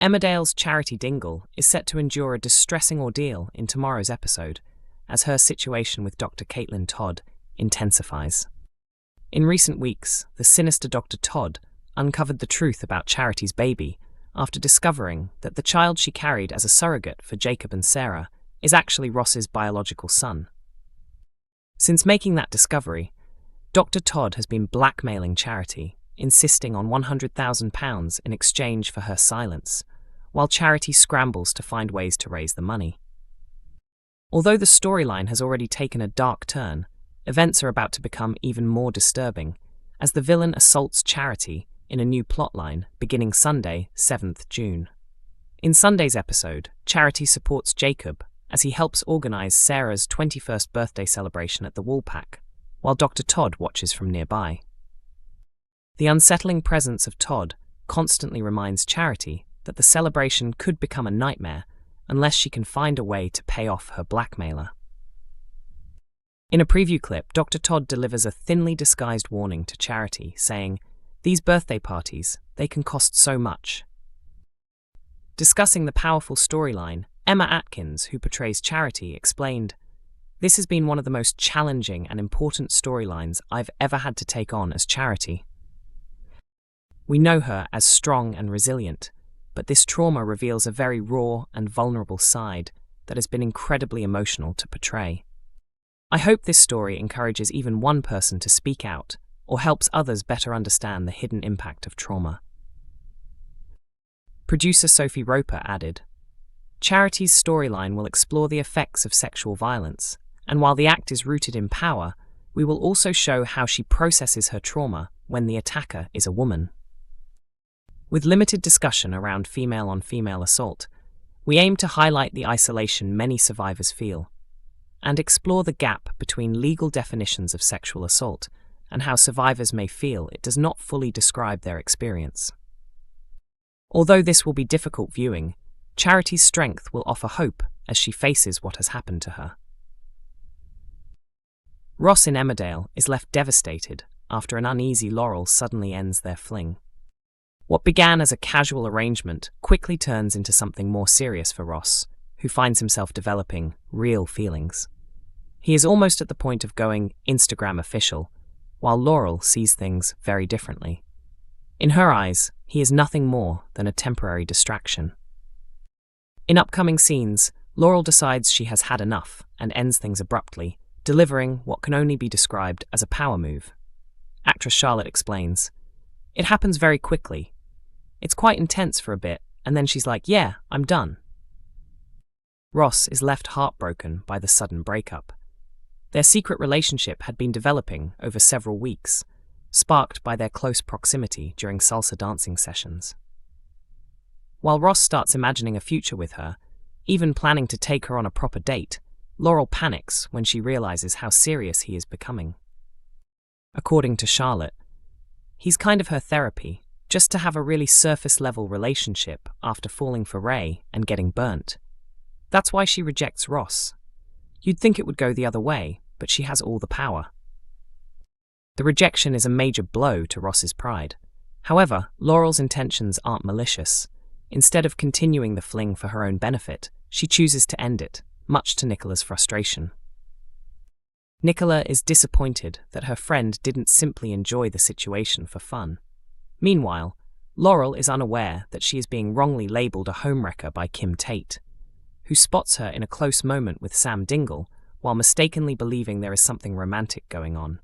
Emmerdale's Charity Dingle is set to endure a distressing ordeal in tomorrow's episode as her situation with Dr Caitlin Todd intensifies. In recent weeks, the sinister Dr Todd uncovered the truth about Charity's baby after discovering that the child she carried as a surrogate for Jacob and Sarah is actually Ross's biological son. Since making that discovery, Dr Todd has been blackmailing Charity, insisting on £100,000 in exchange for her silence, while Charity scrambles to find ways to raise the money. Although the storyline has already taken a dark turn, events are about to become even more disturbing as the villain assaults Charity in a new plotline beginning Sunday, 7th June. In Sunday's episode, Charity supports Jacob as he helps organise Sarah's 21st birthday celebration at the Woolpack, while Dr Todd watches from nearby. The unsettling presence of Todd constantly reminds Charity that the celebration could become a nightmare unless she can find a way to pay off her blackmailer. In a preview clip, Dr Todd delivers a thinly disguised warning to Charity, saying, "These birthday parties, they can cost so much." Discussing the powerful storyline, Emma Atkins, who portrays Charity, explained, "This has been one of the most challenging and important storylines I've ever had to take on as Charity. We know her as strong and resilient, but this trauma reveals a very raw and vulnerable side that has been incredibly emotional to portray. I hope this story encourages even one person to speak out or helps others better understand the hidden impact of trauma." Producer Sophie Roper added, "Charity's storyline will explore the effects of sexual violence, and while the act is rooted in power, we will also show how she processes her trauma when the attacker is a woman." With limited discussion around female-on-female assault, we aim to highlight the isolation many survivors feel and explore the gap between legal definitions of sexual assault and how survivors may feel it does not fully describe their experience. Although this will be difficult viewing, Charity's strength will offer hope as she faces what has happened to her. Ross in Emmerdale is left devastated after an uneasy Laurel suddenly ends their fling. What began as a casual arrangement quickly turns into something more serious for Ross, who finds himself developing real feelings. He is almost at the point of going Instagram official, while Laurel sees things very differently. In her eyes, he is nothing more than a temporary distraction. In upcoming scenes, Laurel decides she has had enough and ends things abruptly, delivering what can only be described as a power move. Actress Charlotte explains, "It happens very quickly. It's quite intense for a bit, and then she's like, 'Yeah, I'm done.'" Ross is left heartbroken by the sudden breakup. Their secret relationship had been developing over several weeks, sparked by their close proximity during salsa dancing sessions. While Ross starts imagining a future with her, even planning to take her on a proper date, Laurel panics when she realizes how serious he is becoming. According to Charlotte, he's kind of her therapy, just to have a really surface-level relationship after falling for Ray and getting burnt. That's why she rejects Ross. You'd think it would go the other way, but she has all the power. The rejection is a major blow to Ross's pride. However, Laurel's intentions aren't malicious. Instead of continuing the fling for her own benefit, she chooses to end it, much to Nicola's frustration. Nicola is disappointed that her friend didn't simply enjoy the situation for fun. Meanwhile, Laurel is unaware that she is being wrongly labelled a homewrecker by Kim Tate, who spots her in a close moment with Sam Dingle while mistakenly believing there is something romantic going on.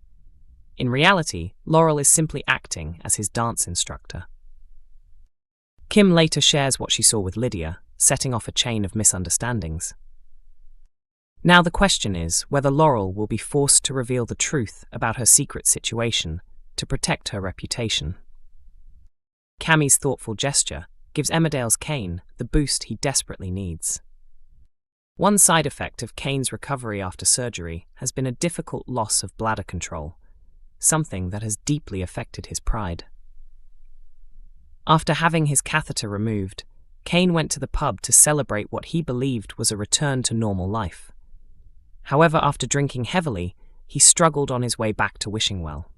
In reality, Laurel is simply acting as his dance instructor. Kim later shares what she saw with Lydia, setting off a chain of misunderstandings. Now the question is whether Laurel will be forced to reveal the truth about her secret situation to protect her reputation. Cammie's thoughtful gesture gives Emmerdale's Kane the boost he desperately needs. One side effect of Kane's recovery after surgery has been a difficult loss of bladder control, something that has deeply affected his pride. After having his catheter removed, Kane went to the pub to celebrate what he believed was a return to normal life. However, after drinking heavily, he struggled on his way back to Wishing Well.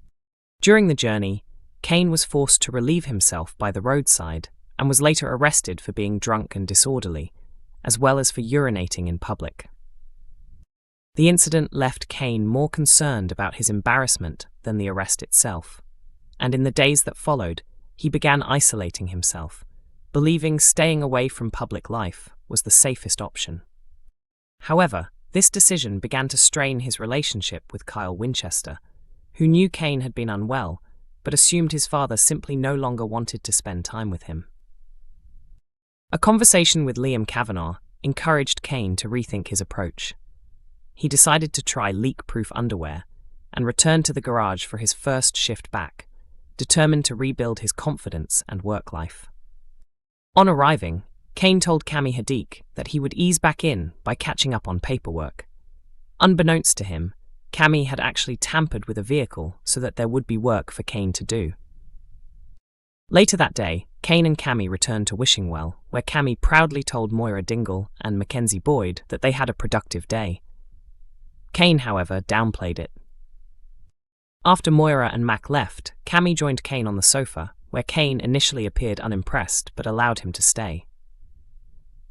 During the journey, Kane was forced to relieve himself by the roadside and was later arrested for being drunk and disorderly, as well as for urinating in public. The incident left Kane more concerned about his embarrassment than the arrest itself, and in the days that followed, he began isolating himself, believing staying away from public life was the safest option. However, this decision began to strain his relationship with Kyle Winchester, who knew Kane had been unwell, but assumed his father simply no longer wanted to spend time with him. A conversation with Liam Kavanagh encouraged Kane to rethink his approach. He decided to try leak-proof underwear and returned to the garage for his first shift back, determined to rebuild his confidence and work life. On arriving, Kane told Cami Hadik that he would ease back in by catching up on paperwork. Unbeknownst to him, Cami had actually tampered with a vehicle so that there would be work for Kane to do. Later that day, Kane and Cami returned to Wishingwell, where Cami proudly told Moira Dingle and Mackenzie Boyd that they had a productive day. Kane, however, downplayed it. After Moira and Mac left, Cami joined Kane on the sofa, where Kane initially appeared unimpressed but allowed him to stay.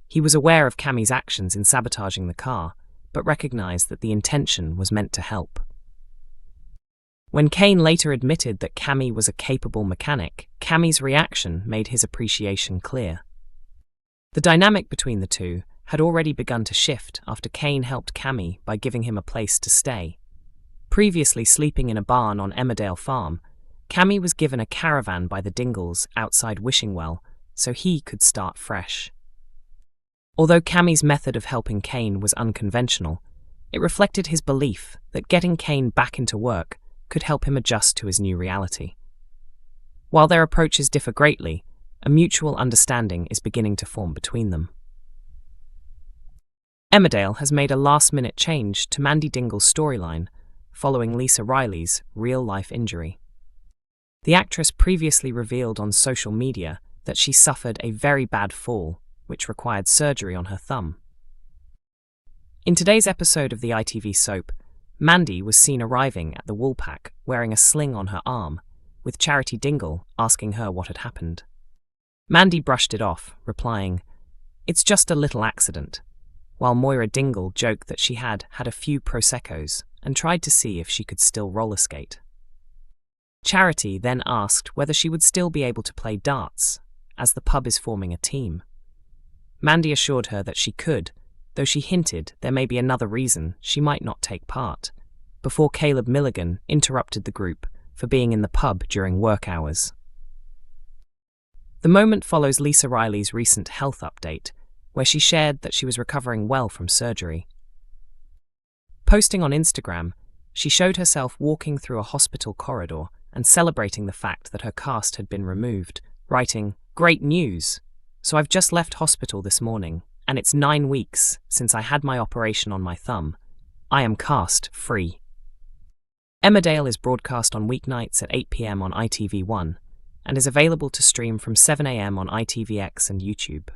He was aware of Cami's actions in sabotaging the car, but recognized that the intention was meant to help. When Kane later admitted that Cami was a capable mechanic, Cami's reaction made his appreciation clear. The dynamic between the two had already begun to shift after Kane helped Cami by giving him a place to stay. Previously sleeping in a barn on Emmerdale Farm, Cami was given a caravan by the Dingles outside Wishingwell so he could start fresh. Although Cami's method of helping Kane was unconventional, it reflected his belief that getting Kane back into work could help him adjust to his new reality. While their approaches differ greatly, a mutual understanding is beginning to form between them. Emmerdale has made a last-minute change to Mandy Dingle's storyline following Lisa Riley's real-life injury. The actress previously revealed on social media that she suffered a very bad fall, which required surgery on her thumb. In today's episode of the ITV soap, Mandy was seen arriving at the Woolpack wearing a sling on her arm, with Charity Dingle asking her what had happened. Mandy brushed it off, replying, "It's just a little accident," while Moira Dingle joked that she had had a few Proseccos and tried to see if she could still roller skate. Charity then asked whether she would still be able to play darts, as the pub is forming a team. Mandy assured her that she could, though she hinted there may be another reason she might not take part, before Caleb Milligan interrupted the group for being in the pub during work hours. The moment follows Lisa Riley's recent health update, where she shared that she was recovering well from surgery. Posting on Instagram, she showed herself walking through a hospital corridor and celebrating the fact that her cast had been removed, writing, "Great news! So I've just left hospital this morning, and it's 9 weeks since I had my operation on my thumb. I am cast free." Emmerdale is broadcast on weeknights at 8 p.m. on ITV1 and is available to stream from 7 a.m. on ITVX and YouTube.